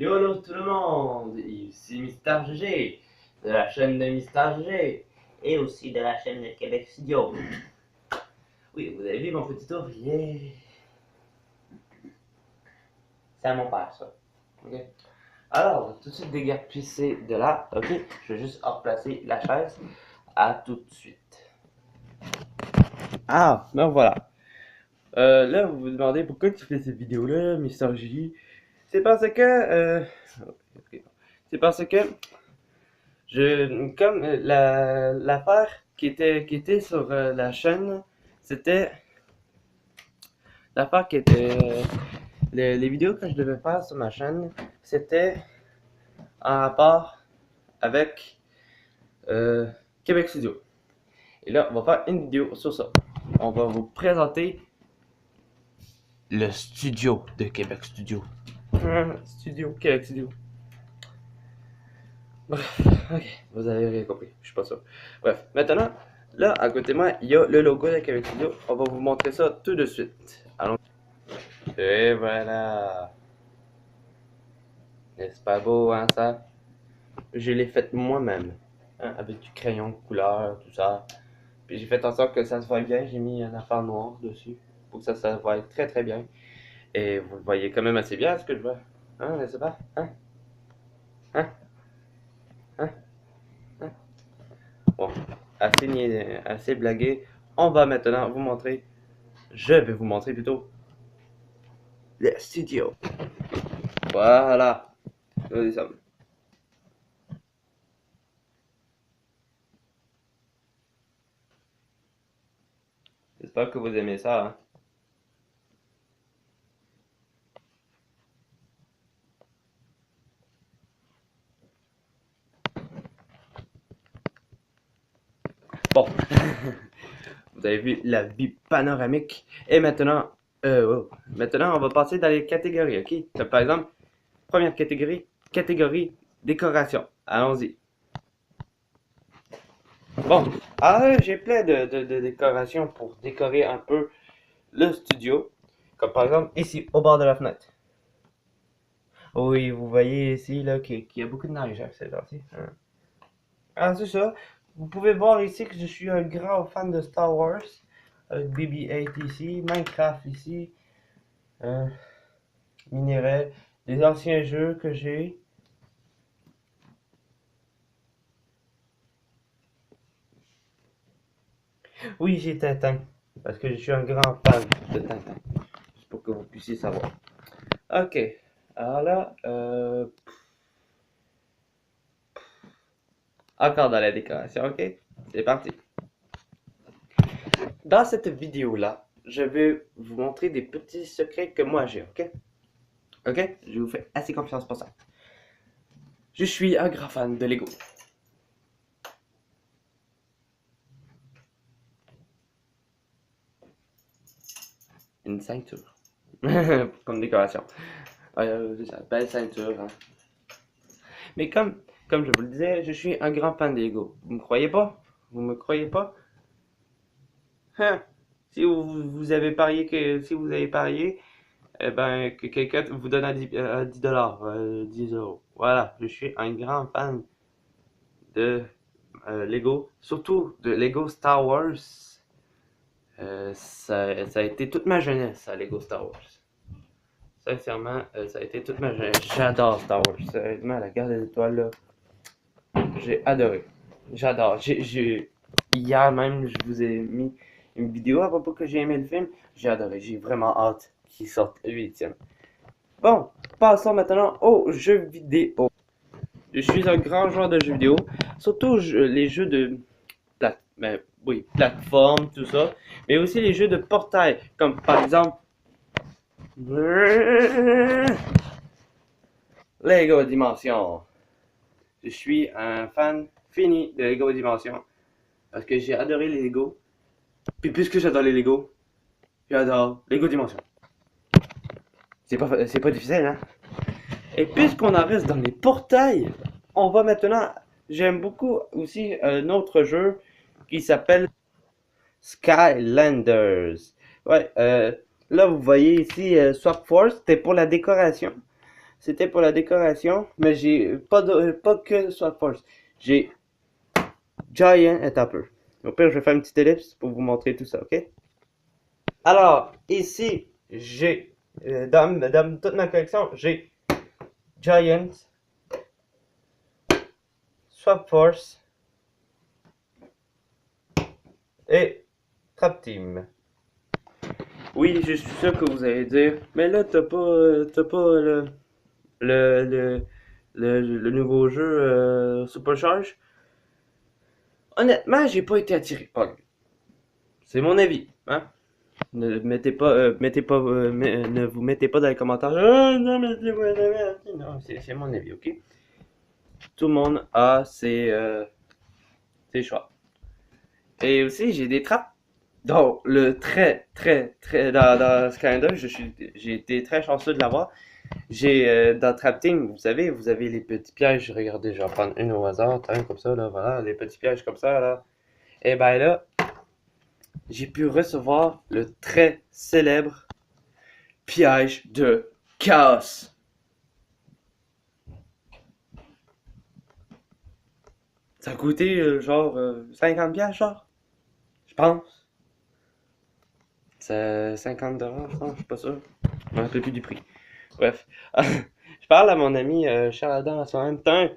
Yolo tout le monde, ici Mister GG, de la chaîne de Mister GG, et aussi de la chaîne de Québec Studio. Oui, vous avez vu mon petit ouvrier. C'est à mon père, ça. Ok. Alors, on va tout de suite déguerpisser de là. Ok, je vais juste replacer la chaise. À tout de suite. Ah, ben voilà. Là, vous vous demandez pourquoi tu fais cette vidéo-là, Mister GG. C'est parce que... c'est parce que comme l'affaire qui était sur la chaîne, c'était l'affaire qui était les vidéos que je devais faire sur ma chaîne, c'était en rapport avec euh, Québec Studio. Et là, on va faire une vidéo sur ça. On va vous présenter le studio de Québec Studio. Studio, Québec Studio. Bref, ok, vous avez rien compris, je suis pas sûr. Bref, maintenant, là, à côté de moi, il y a le logo de Québec Studio. On va vous montrer ça tout de suite. Allons. Et voilà. N'est-ce pas beau, hein, ça? Je l'ai fait moi-même, hein, avec du crayon de couleur, tout ça. Puis j'ai fait en sorte que ça se voit bien. J'ai mis une affaire noire dessus pour que ça se voie très très bien. Et vous le voyez quand même assez bien, ce que je vois. Hein, n'est-ce pas? Hein? Hein? Hein? Hein? Bon, assez blagué. On va maintenant vous montrer. Je vais vous montrer plutôt le studio. Voilà. Regardez ça. J'espère que vous aimez ça, hein. Bon, vous avez vu la vue panoramique. Et maintenant, maintenant, on va passer dans les catégories, ok? Donc, par exemple, première catégorie décoration. Allons-y. Bon, j'ai plein de décorations pour décorer un peu le studio. Comme par exemple ici, au bord de la fenêtre. Oui, vous voyez ici là qu'il y a beaucoup de neige, hein, c'est gentil. Hein. Ah, c'est ça. Vous pouvez voir ici que je suis un grand fan de Star Wars. Avec BB-8 ici, Minecraft ici, euh, Minerai, des anciens jeux que j'ai. Oui, j'ai Tintin, parce que je suis un grand fan de Tintin. Juste pour que vous puissiez savoir. Ok, alors là, encore dans la décoration, ok? C'est parti. Dans cette vidéo-là, je vais vous montrer des petits secrets que moi j'ai, ok? Ok? Je vous fais assez confiance pour ça. Je suis un grand fan de Lego. Une ceinture. Comme décoration. C'est ça, belle ceinture, hein. Mais comme je vous le disais, je suis un grand fan de Lego. Vous me croyez pas? Vous me croyez pas? Hein? Si vous avez parié si vous avez parié, eh ben, que quelqu'un vous donne à 10 dollars, 10 euros. Voilà, je suis un grand fan de Lego, surtout de Lego Star Wars. Ça a été toute ma jeunesse à Lego Star Wars. Sincèrement, ça a été toute ma jeunesse. J'adore Star Wars. Sérieusement, la guerre des étoiles, là, j'ai adoré. J'adore. Hier même, je vous ai mis une vidéo à propos que j'ai aimé le film. J'ai adoré. J'ai vraiment hâte qu'il sorte le 8e. Bon, passons maintenant aux jeux vidéo. Je suis un grand joueur de jeux vidéo, surtout les jeux de oui, plateforme, tout ça, mais aussi les jeux de portail, comme par exemple Lego Dimension. Je suis un fan fini de Lego Dimension parce que j'ai adoré les Lego. Puis puisque j'adore les Lego, j'adore Lego Dimension. C'est pas difficile, hein? Et puisqu'on en reste dans les portails, on va maintenant. J'aime beaucoup aussi un autre jeu qui s'appelle Skylanders. Ouais, là vous voyez ici Swap Force, c'était pour la décoration. c'était pour la décoration, mais j'ai pas que Swap Force. J'ai Giant, attends un peu. Au pire, je vais faire une petite ellipse pour vous montrer tout ça, ok? Alors, ici, j'ai, dans toute ma collection, j'ai Giant, Swap Force et Trap Team. Oui, je suis sûr que vous allez dire, mais là, t'as pas le, le nouveau jeu Supercharge. Honnêtement, j'ai pas été attiré par lui. C'est mon avis, hein? Ne vous mettez pas dans les commentaires. Ah, non, mais c'est mon avis. Non, c'est mon avis, ok? Tout le monde a ses choix. Et aussi, j'ai des trappes. Donc, dans ce calendrier, j'ai été très chanceux de l'avoir. J'ai, dans Trap Team, vous savez, vous avez les petits pièges. Regardez, je vais en prendre une au hasard, comme ça, là, voilà, les petits pièges comme ça, là. Et ben là, j'ai pu recevoir le très célèbre piège de chaos. Ça a coûté genre 50 pièges, genre, je pense. C'est 50 dollars, je pense, je suis pas sûr. Je me rappelle plus du prix. Bref, je parle à mon ami Charladan en ce même temps.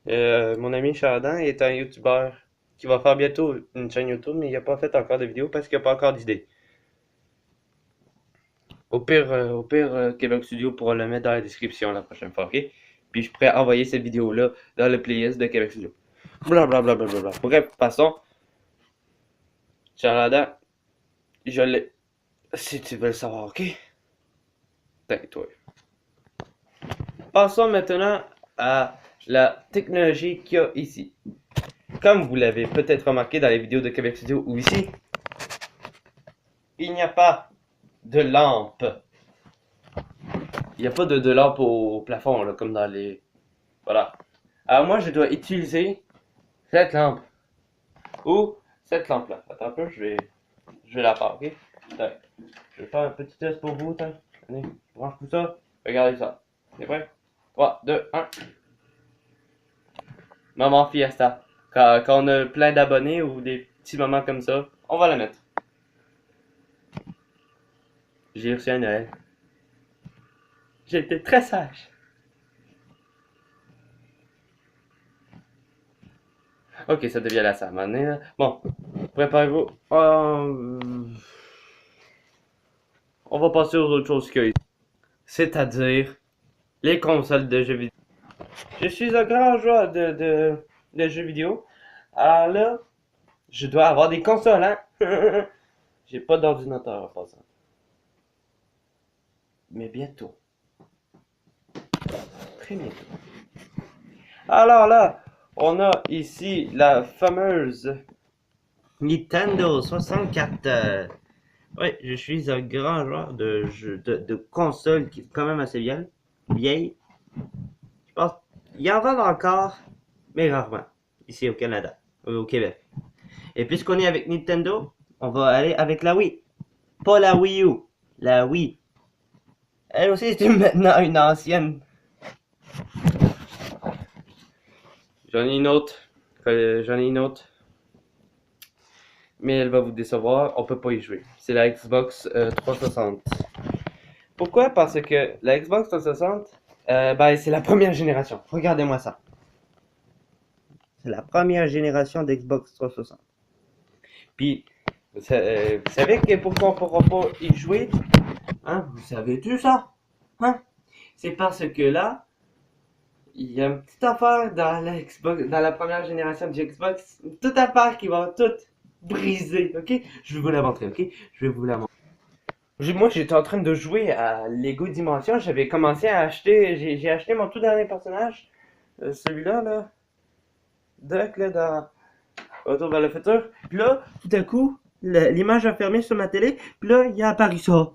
Mon ami Charladan est un YouTuber qui va faire bientôt une chaîne YouTube, mais il n'a pas fait encore de vidéo parce qu'il n'a pas encore d'idée. Au pire, Québec Studio pourra le mettre dans la description la prochaine fois, ok? Puis je pourrais envoyer cette vidéo-là dans le playlist de Québec Studio. Blablabla. Bref, passons. Charladan, je l'ai. Si tu veux le savoir, ok? Tais-toi. Passons maintenant à la technologie qu'il y a ici. Comme vous l'avez peut-être remarqué dans les vidéos de Québec Studio ou ici, il n'y a pas de lampe. Il n'y a pas de lampe au plafond, là, comme dans les... Voilà. Alors moi, je dois utiliser cette lampe. Ou cette lampe-là. Attends un peu, je vais la faire, ok? Attends. Je vais faire un petit test pour vous, attends. Allez, je branche tout ça. Regardez ça. C'est prêt? 3, 2, 1. Maman Fiesta. Quand on a plein d'abonnés ou des petits moments comme ça, on va la mettre. J'ai reçu un Noël. J'ai été très sage. Ok, ça devient la salle maintenant. Bon, préparez-vous. On va passer aux autres choses qu'il y a ici. C'est-à-dire les consoles de jeux vidéo. Je suis un grand joueur de jeux vidéo. Alors là, je dois avoir des consoles, hein? J'ai pas d'ordinateur en passant. Mais bientôt. Très bientôt. Alors là, on a ici la fameuse Nintendo 64. Oui, je suis un grand joueur de jeux de console qui est quand même assez vieille. Je pense il y en vend encore, mais rarement, ici au Canada, au Québec. Et puisqu'on est avec Nintendo, on va aller avec la Wii. Pas la Wii U, la Wii. Elle aussi, c'est maintenant une ancienne. J'en ai une autre. Mais elle va vous décevoir, on peut pas y jouer. C'est la Xbox 360. Pourquoi? Parce que la Xbox 360, ben, c'est la première génération. Regardez-moi ça. C'est la première génération d'Xbox 360. Puis, vous savez que pourquoi on pourra pas y jouer? Hein? Vous savez-tu ça? Hein? C'est parce que là, il y a une petite affaire dans la Xbox, dans la première génération de Xbox, une petite affaire qui va tout briser, ok? Je vais vous la montrer, ok? Je vais vous la montrer. Moi, j'étais en train de jouer à Lego Dimension. J'avais commencé à acheter, j'ai acheté mon tout dernier personnage, celui-là, là, Duck, là, dans Retour vers le futur. Puis là, tout à coup, l'image a fermé sur ma télé. Puis là, il a apparu ça.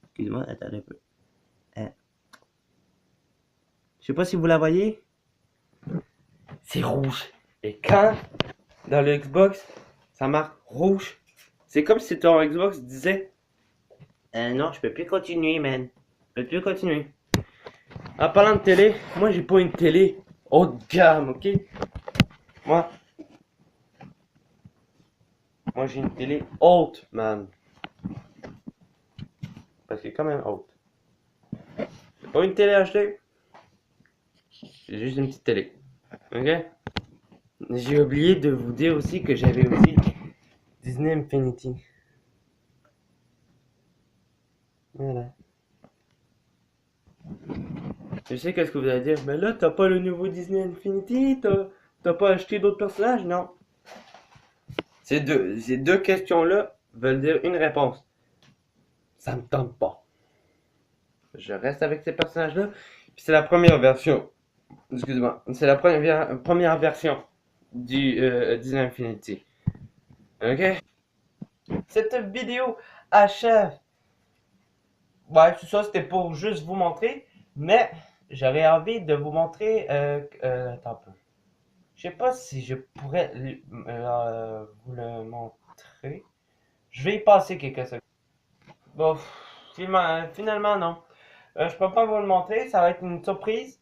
Excusez-moi, attendez un peu. Je sais pas si vous la voyez. C'est rouge. Et quand, dans le Xbox, ça marque rouge, c'est comme si ton Xbox disait non, je peux plus continuer, man. Je je vais continuer. En parlant de télé, moi j'ai pas une télé haut de gamme, ok? Moi, moi j'ai une télé haute, man. Parce qu'elle est quand même haute. C'est pas une télé achetée, c'est juste une petite télé. Ok? J'ai oublié de vous dire aussi que j'avais aussi Disney Infinity. Voilà. Je sais qu'est-ce que vous allez dire, mais là t'as pas le nouveau Disney Infinity, t'as pas acheté d'autres personnages, non? Ces deux questions-là veulent dire une réponse. Ça me tente pas. Je reste avec ces personnages-là. Puis c'est la première version. Excuse-moi. C'est la première version du Disney Infinity. Ok? Cette vidéo achève. Ouais, tout ça c'était pour juste vous montrer. Mais j'avais envie de vous montrer. Attends un peu. Je sais pas si je pourrais vous le montrer. Je vais y passer quelques secondes. Bon, finalement non. Je peux pas vous le montrer, ça va être une surprise.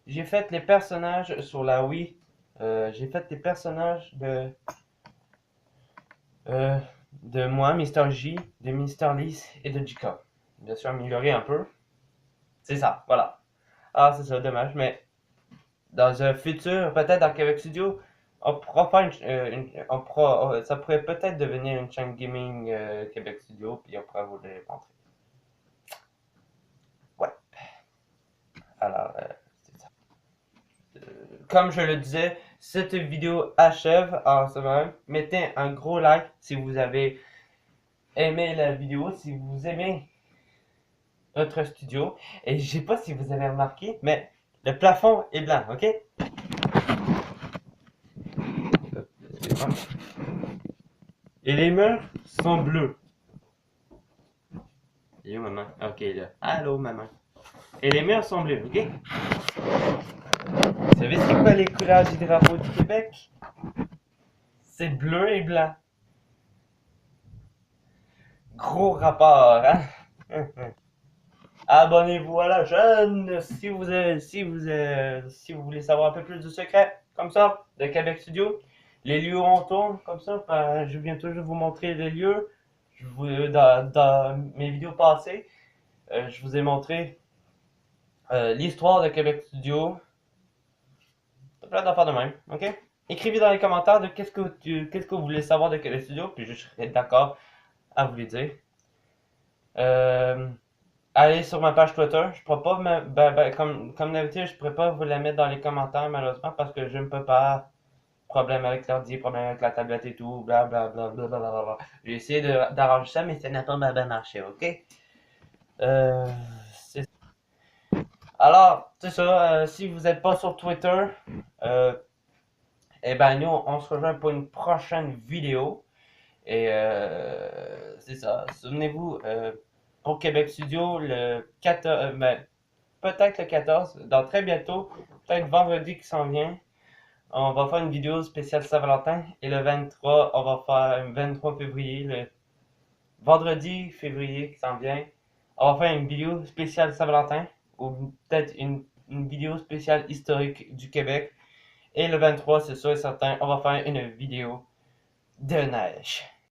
J'ai fait les personnages sur la Wii. J'ai fait les personnages euh, de moi, Mister J, de Mister Lys et de Jika. Bien sûr, amélioré un peu. C'est ça, voilà. Ah, c'est ça, dommage, mais dans un futur, peut-être dans Québec Studio, on pourra faire ça pourrait peut-être devenir une chaîne gaming Québec Studio, puis on pourra vous les montrer. Ouais, alors, c'est ça. Comme je le disais, cette vidéo achève en ce moment. Mettez un gros like si vous avez aimé la vidéo, si vous aimez notre studio. Et je sais pas si vous avez remarqué, mais le plafond est blanc, ok? Et les murs sont bleus. Et où maman? Ok, là. Allô maman. Et les murs sont bleus, ok? Vous savez c'est quoi les couleurs du drapeau du Québec? C'est bleu et blanc. Gros rapport, hein? Abonnez-vous à la chaîne si vous voulez savoir un peu plus de secrets comme ça de Québec Studio. Les lieux où on tourne comme ça, je viens toujours vous montrer les lieux. Dans mes vidéos passées, je vous ai montré l'histoire de Québec Studio. Plein d'affaires de même, ok? Écrivez dans les commentaires de qu'est-ce que vous voulez savoir de Québec Studio, puis je serai d'accord à vous les dire. Allez sur ma page Twitter. Je pourrais pas comme d'habitude, je pourrais pas vous la mettre dans les commentaires malheureusement parce que je ne peux pas. Problème avec l'ordi, problème avec la tablette et tout, bla bla bla bla bla bla bla. J'ai essayé d'arranger ça, mais ça n'a pas bien marché, ok? Euh, Alors, c'est ça. Si vous n'êtes pas sur Twitter, eh ben nous, on se rejoint pour une prochaine vidéo. Et c'est ça. Souvenez-vous, pour Québec Studio, le 14, peut-être le 14, dans très bientôt, peut-être vendredi qui s'en vient, on va faire une vidéo spéciale Saint-Valentin. Et le 23, on va faire le 23 février, le vendredi février qui s'en vient, on va faire une vidéo spéciale Saint-Valentin, ou peut-être une vidéo spéciale historique du Québec. Et le 23, c'est sûr et certain, on va faire une vidéo de neige.